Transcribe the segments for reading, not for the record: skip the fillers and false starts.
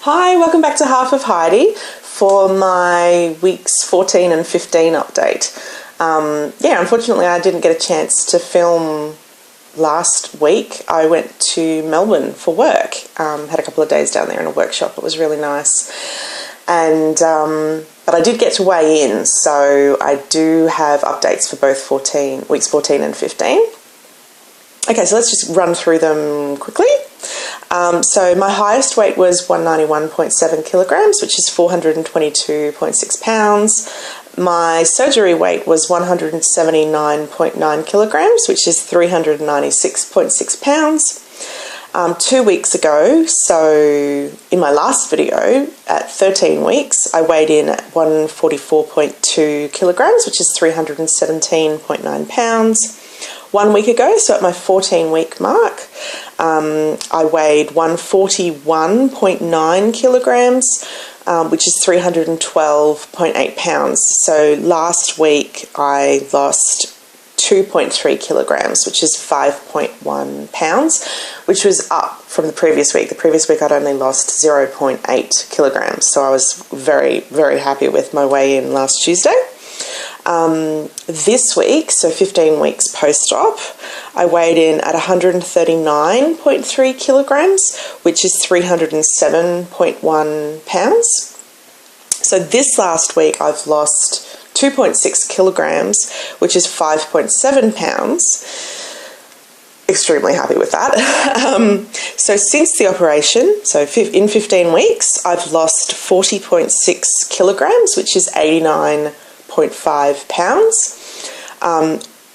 Hi, welcome back to Half of Heidi for my weeks 14 and 15 update. Unfortunately I didn't get a chance to film last week. I went to Melbourne for work, had a couple of days down there in a workshop. It was really nice. And but I did get to weigh in, so I do have updates for both weeks 14 and 15. Okay, so let's just run through them quickly. So my highest weight was 191.7 kilograms, which is 422.6 pounds. My surgery weight was 179.9 kilograms, which is 396.6 pounds. 2 weeks ago, so in my last video, at 13 weeks, I weighed in at 144.2 kilograms, which is 317.9 pounds. 1 week ago, so at my 14-week mark, I weighed 141.9 kilograms, which is 312.8 pounds. So last week I lost 2.3 kilograms, which is 5.1 pounds, which was up from the previous week. The previous week I'd only lost 0.8 kilograms, so I was very, very happy with my weigh-in last Tuesday. This week, so 15 weeks post-op, I weighed in at 139.3 kilograms, which is 307.1 pounds. So this last week I've lost 2.6 kilograms, which is 5.7 pounds. Extremely happy with that. So since the operation, so in 15 weeks, I've lost 40.6 kilograms, which is 89.5 pounds,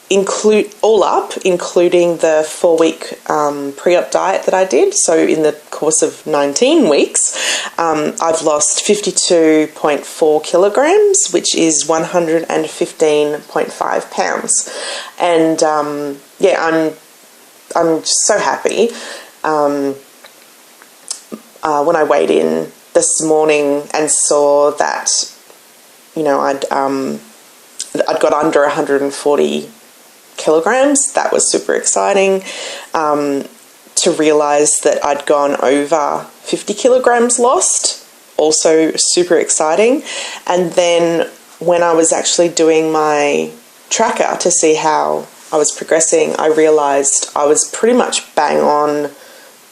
including the 4-week pre-op diet that I did. So in the course of 19 weeks, I've lost 52.4 kilograms, which is 115.5 pounds. And I'm so happy. When I weighed in this morning and saw that, you know, I'd got under 140 kilograms. That was super exciting. To realise that I'd gone over 50 kilograms lost, also super exciting. And then when I was actually doing my tracker to see how I was progressing, I realised I was pretty much bang on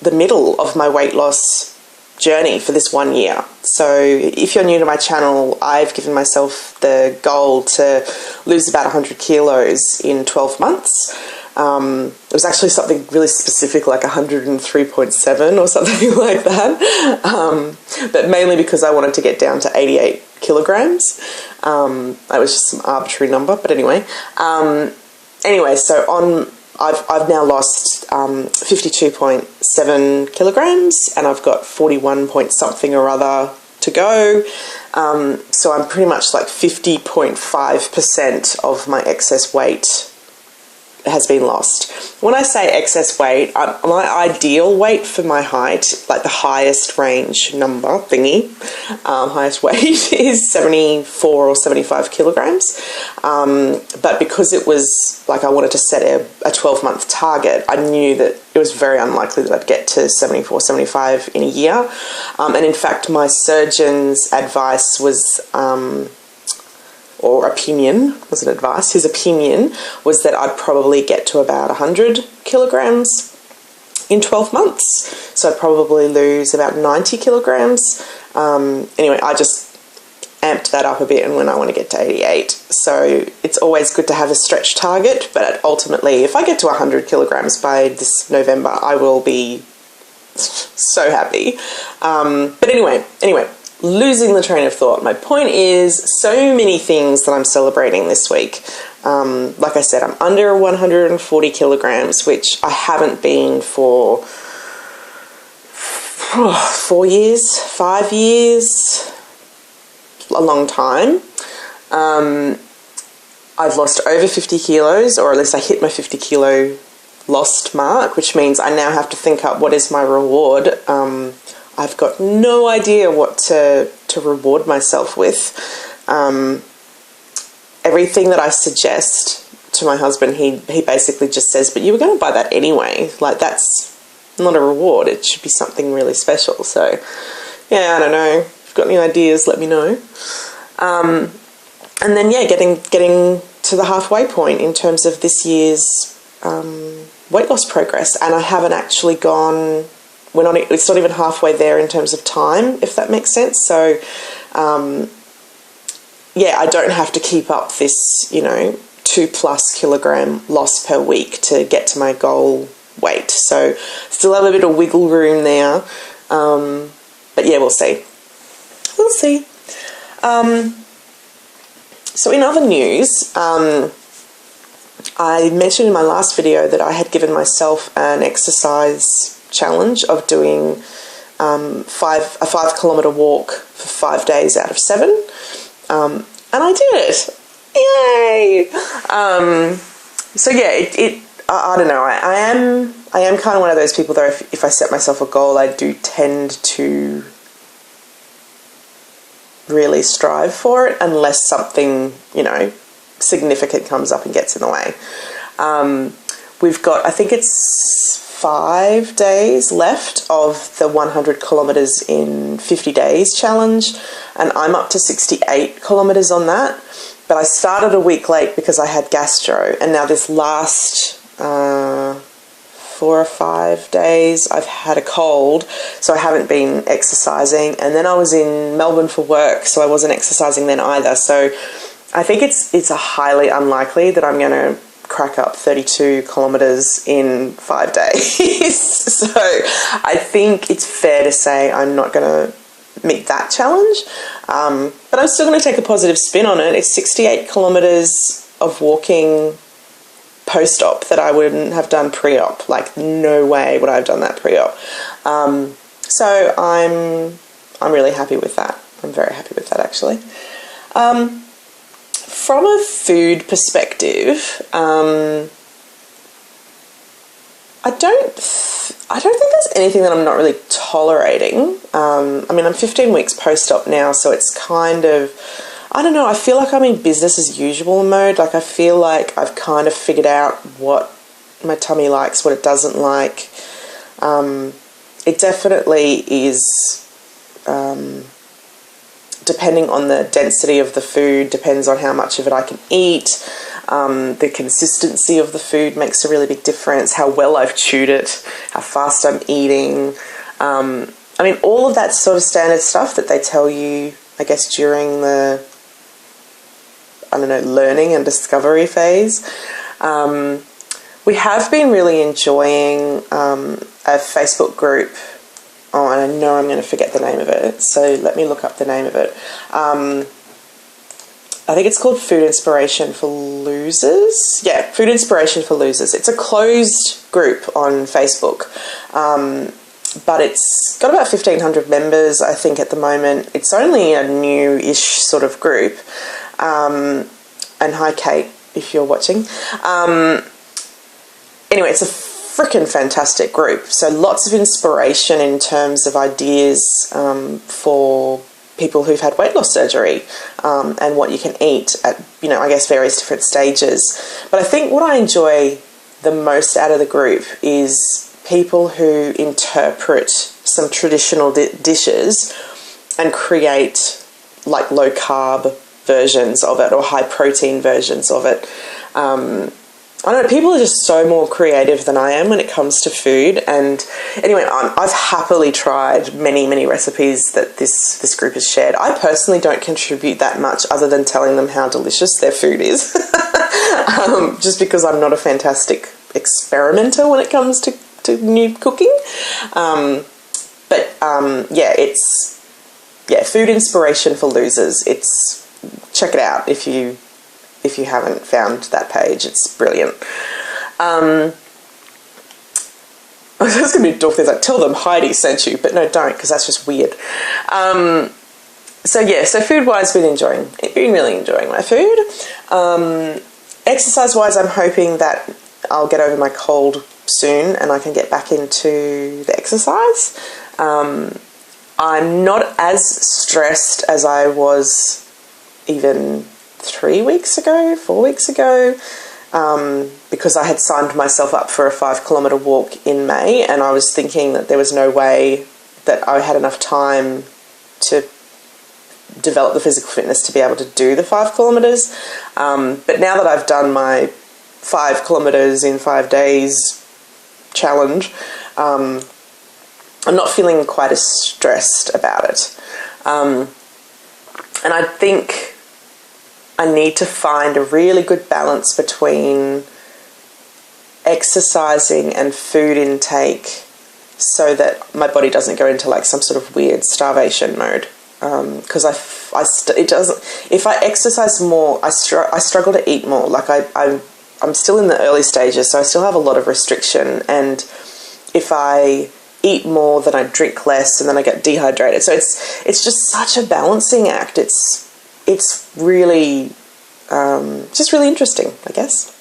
the middle of my weight loss journey for this 1 year. So if you're new to my channel, I've given myself the goal to lose about 100 kilos in 12 months. It was actually something really specific, like 103.7 or something like that. But mainly because I wanted to get down to 88 kilograms. That was just some arbitrary number, but anyway. So I've now lost 52.7 kilograms, and I've got 41 point something or other to go. So I'm pretty much like 50.5% of my excess weight has been lost. When I say excess weight, my ideal weight for my height, like the highest range number thingy, highest weight is 74 or 75 kilograms. But because it was like I wanted to set a 12-month target, I knew that it was very unlikely that I'd get to 74, 75 in a year. And in fact, my surgeon's advice was, or opinion, wasn't advice, his opinion was that I'd probably get to about 100 kilograms in 12 months. So I'd probably lose about 90 kilograms. Anyway, I just amped that up a bit and when I want to get to 88. So it's always good to have a stretch target, but ultimately, if I get to 100 kilograms by this November, I will be so happy. But anyway, losing the train of thought. My point is, so many things that I'm celebrating this week. Like I said, I'm under 140 kilograms, which I haven't been for 4 years, 5 years, a long time. I've lost over 50 kilos, or at least I hit my 50 kilo lost mark, which means I now have to think up what is my reward. I've got no idea what to reward myself with. Everything that I suggest to my husband, he basically just says, but you were going to buy that anyway. Like, that's not a reward. It should be something really special. So Yeah, I don't know. If you've got any ideas, let me know. And then, yeah, getting to the halfway point in terms of this year's weight loss progress. And I haven't actually gone, it's not even halfway there in terms of time, if that makes sense. So, yeah, I don't have to keep up this, 2+ kilogram loss per week to get to my goal weight. So still have a bit of wiggle room there. But yeah, we'll see. We'll see. So in other news, I mentioned in my last video that I had given myself an exercise challenge of doing a 5-kilometre walk for 5 days out of 7. And I did it. Yay! So yeah, I don't know. I am kind of one of those people though. If I set myself a goal, I do tend to really strive for it, unless something significant comes up and gets in the way. We've got, I think it's 5 days left of the 100 kilometres in 50 days challenge, and I'm up to 68 kilometres on that. But I started a week late because I had gastro, and now this last 4 or 5 days I've had a cold, so I haven't been exercising. And then I was in Melbourne for work, so I wasn't exercising then either. So I think it's a highly unlikely that I'm going to crack up 32 kilometres in 5 days. So I think it's fair to say I'm not going to meet that challenge, but I'm still going to take a positive spin on it. It's 68 kilometres of walking post-op that I wouldn't have done pre-op. Like, no way would I have done that pre-op. So I'm really happy with that. I'm very happy with that, actually. From a food perspective, I don't think there's anything that I'm not really tolerating. I mean, I'm 15 weeks post-op now, so it's kind of, I don't know, I feel like I'm in business as usual mode. Like, I feel like I've kind of figured out what my tummy likes, what it doesn't like. It definitely is, depending on the density of the food, depends on how much of it I can eat. The consistency of the food makes a really big difference, how well I've chewed it, how fast I'm eating. I mean, all of that sort of standard stuff that they tell you, I guess, during the, learning and discovery phase. We have been really enjoying a Facebook group. Oh, and I know I'm going to forget the name of it, so let me look up the name of it. I think it's called Food Inspiration for Losers. Yeah, Food Inspiration for Losers. It's a closed group on Facebook, but it's got about 1,500 members, I think, at the moment. It's only a new-ish sort of group. And hi, Kate, if you're watching. Anyway, it's a freaking fantastic group. So lots of inspiration in terms of ideas for people who've had weight loss surgery, and what you can eat at, I guess various different stages. But I think what I enjoy the most out of the group is people who interpret some traditional dishes and create like low carb versions of it or high protein versions of it. I don't know, people are just so more creative than I am when it comes to food. And anyway, I've happily tried many, many recipes that this group has shared. I personally don't contribute that much other than telling them how delicious their food is. Just because I'm not a fantastic experimenter when it comes to new cooking. It's Food Inspiration for Losers. Check it out if you haven't found that page. It's brilliant. I was just going to be dorky, like, tell them Heidi sent you, but no, don't, because that's just weird. So food-wise, been really enjoying my food. Exercise-wise, I'm hoping that I'll get over my cold soon and I can get back into the exercise. I'm not as stressed as I was even 4 weeks ago, because I had signed myself up for a 5-kilometre walk in May, and I was thinking that there was no way that I had enough time to develop the physical fitness to be able to do the 5 kilometres. But now that I've done my 5 kilometres in 5 days challenge, I'm not feeling quite as stressed about it. And I think I need to find a really good balance between exercising and food intake so that my body doesn't go into like some sort of weird starvation mode. Because if I exercise more, I struggle to eat more. Like I'm still in the early stages, so I still have a lot of restriction. And if I eat more, then I drink less, and then I get dehydrated. So it's just such a balancing act. It's really just really interesting, I guess.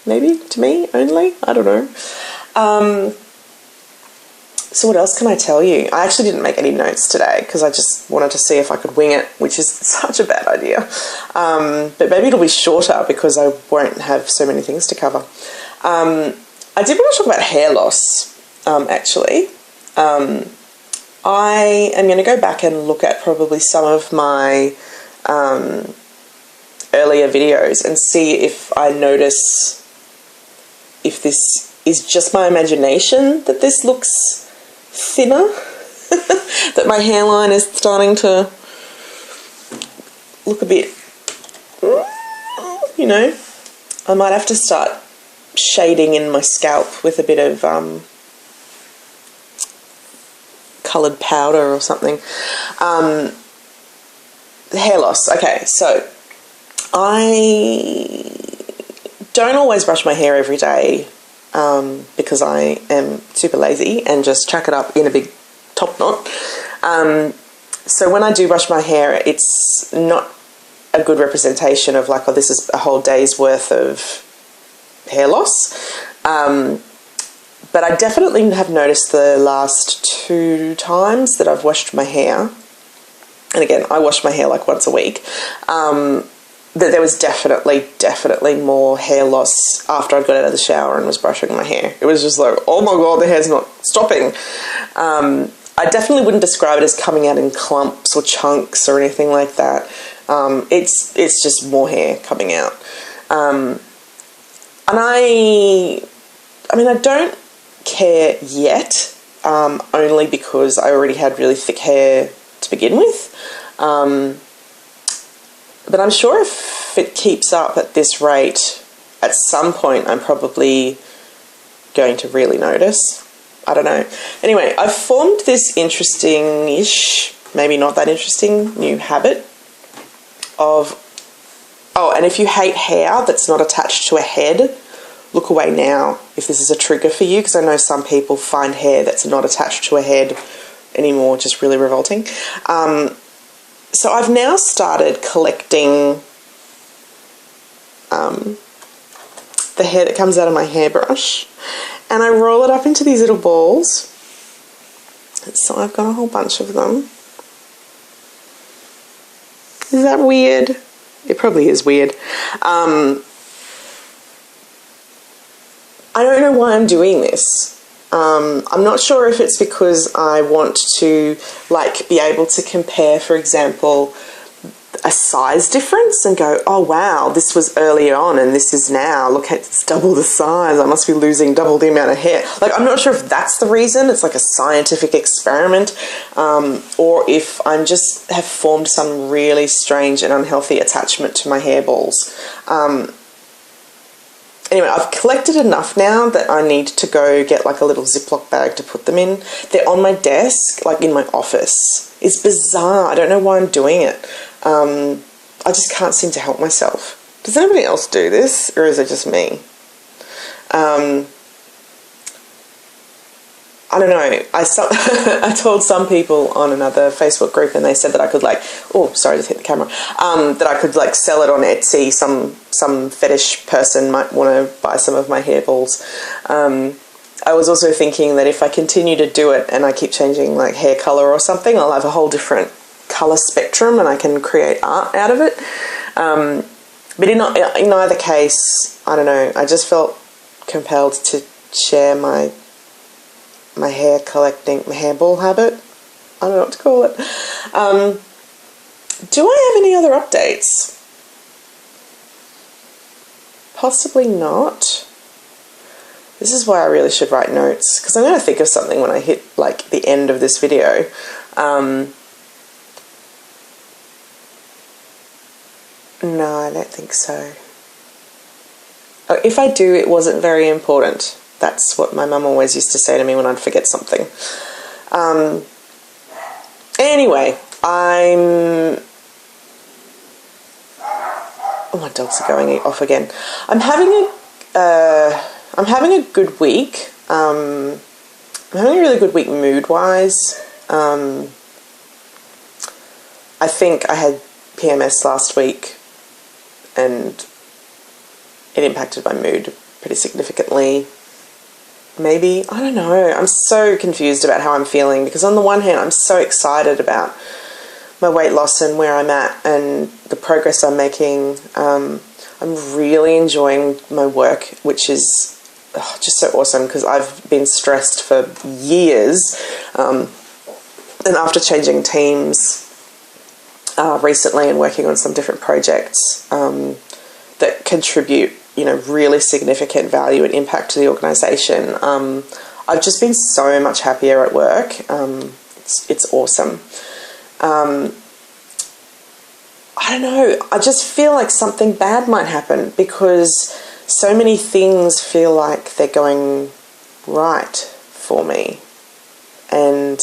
Maybe to me only. I don't know. So what else can I tell you? I actually didn't make any notes today because I just wanted to see if I could wing it, which is such a bad idea. But maybe it'll be shorter because I won't have so many things to cover. I did want to talk about hair loss, actually. I am going to go back and look at probably some of my earlier videos and see if I notice if this is just my imagination that this looks thinner, that my hairline is starting to look a bit, you know, I might have to start shading in my scalp with a bit of coloured powder or something. Hair loss. Okay, so I don't always brush my hair every day because I am super lazy and just chuck it up in a big top knot. So when I do brush my hair, it's not a good representation of like, oh, this is a whole day's worth of hair loss. But I definitely have noticed the last 2 times that I've washed my hair, and again, I wash my hair like once a week, that there was definitely more hair loss after I got out of the shower and was brushing my hair. It was just like, oh my God, the hair's not stopping. I definitely wouldn't describe it as coming out in clumps or chunks or anything like that. It's just more hair coming out. And I mean, I don't care yet, only because I already had really thick hair to begin with. But I'm sure if it keeps up at this rate, at some point I'm probably going to really notice. I don't know. Anyway, I've formed this interesting-ish, maybe not that interesting, new habit of, oh, and if you hate hair that's not attached to a head, look away now if this is a trigger for you, because I know some people find hair that's not attached to a head anymore just really revolting. So I've now started collecting the hair that comes out of my hairbrush, and I roll it up into these little balls. So I've got a whole bunch of them. Is that weird? It probably is weird. I don't know why I'm doing this. I'm not sure if it's because I want to like be able to compare, for example, a size difference and go, oh wow, this was earlier on and this is now, look, it's double the size, I must be losing double the amount of hair. Like, I'm not sure if that's the reason, it's like a scientific experiment, or if I'm just have formed some really strange and unhealthy attachment to my hairballs. Anyway, I've collected enough now that I need to go get like a little Ziploc bag to put them in. They're on my desk, like in my office. It's bizarre. I don't know why I'm doing it. I just can't seem to help myself. Does anybody else do this, or is it just me? I don't know. I told some people on another Facebook group, and they said that I could like, oh, sorry, just hit the camera, that I could like sell it on Etsy. Some fetish person might want to buy some of my hairballs. I was also thinking that if I continue to do it and I keep changing like hair color or something, I'll have a whole different color spectrum and I can create art out of it. But in either case, I don't know, I just felt compelled to share my hair collecting, my hairball habit. I don't know what to call it. Do I have any other updates? Possibly not. This is why I really should write notes, because I'm going to think of something when I hit like the end of this video. No, I don't think so. Oh, if I do, it wasn't very important. That's what my mum always used to say to me when I'd forget something. Anyway, Oh, my dogs are going off again. I'm having a good week. I'm having a really good week mood-wise. I think I had PMS last week and it impacted my mood pretty significantly. Maybe, I don't know. I'm so confused about how I'm feeling, because on the one hand I'm so excited about my weight loss and where I'm at and the progress I'm making. I'm really enjoying my work, which is just so awesome, because I've been stressed for years, and after changing teams recently and working on some different projects that contribute, you know, really significant value and impact to the organisation, I've just been so much happier at work. It's awesome. I don't know, I just feel like something bad might happen, because so many things feel like they're going right for me, and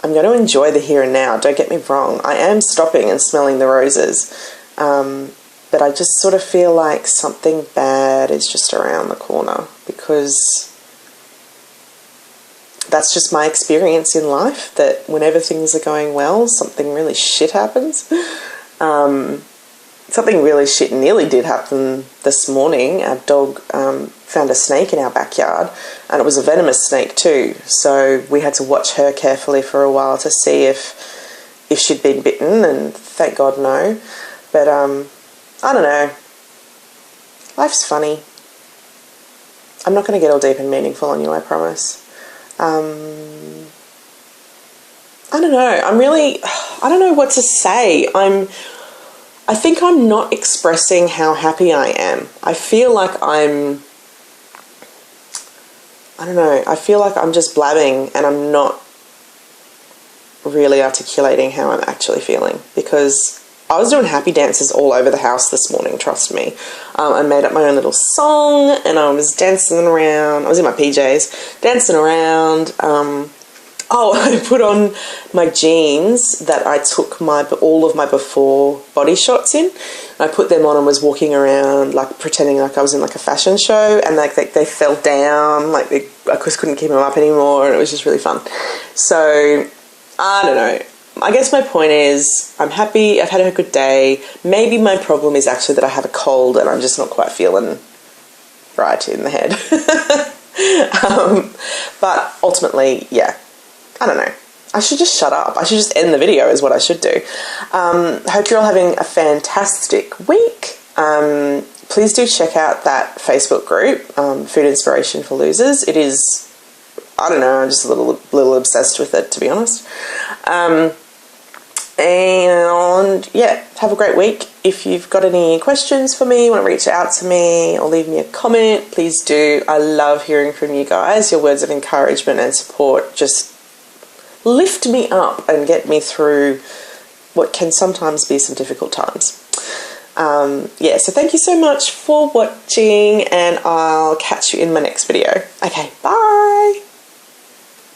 I'm going to enjoy the here and now, don't get me wrong. I am stopping and smelling the roses, but I just sort of feel like something bad is just around the corner, because that's just my experience in life, that whenever things are going well, something really shit happens. Something really shit nearly did happen this morning. Our dog found a snake in our backyard, and it was a venomous snake too, so we had to watch her carefully for a while to see if she'd been bitten, and thank God no. But I don't know, life's funny. I'm not going to get all deep and meaningful on you, I promise. I don't know, I don't know what to say. I think I'm not expressing how happy I am. I feel like I feel like I'm just blabbing, and I'm not really articulating how I'm actually feeling, because I was doing happy dances all over the house this morning, trust me. I made up my own little song, and I was dancing around. I was in my PJs, dancing around. I put on my jeans that I took all of my before body shots in. I put them on and was walking around, like pretending like I was in like a fashion show, and like they fell down, like I just couldn't keep them up anymore, and it was just really fun. So I don't know. I guess my point is, I'm happy, I've had a good day. Maybe my problem is actually that I have a cold and I'm just not quite feeling right in the head. But ultimately, yeah, I don't know. I should just shut up. I should just end the video is what I should do. Hope you're all having a fantastic week. Please do check out that Facebook group, Food Inspiration for Losers. It is, I don't know, I'm just a little obsessed with it, to be honest. And yeah, have a great week. If you've got any questions for me, want to reach out to me or leave me a comment, please do. I love hearing from you guys. Your words of encouragement and support just lift me up and get me through what can sometimes be some difficult times. Yeah, so thank you so much for watching, and I'll catch you in my next video. Okay, bye.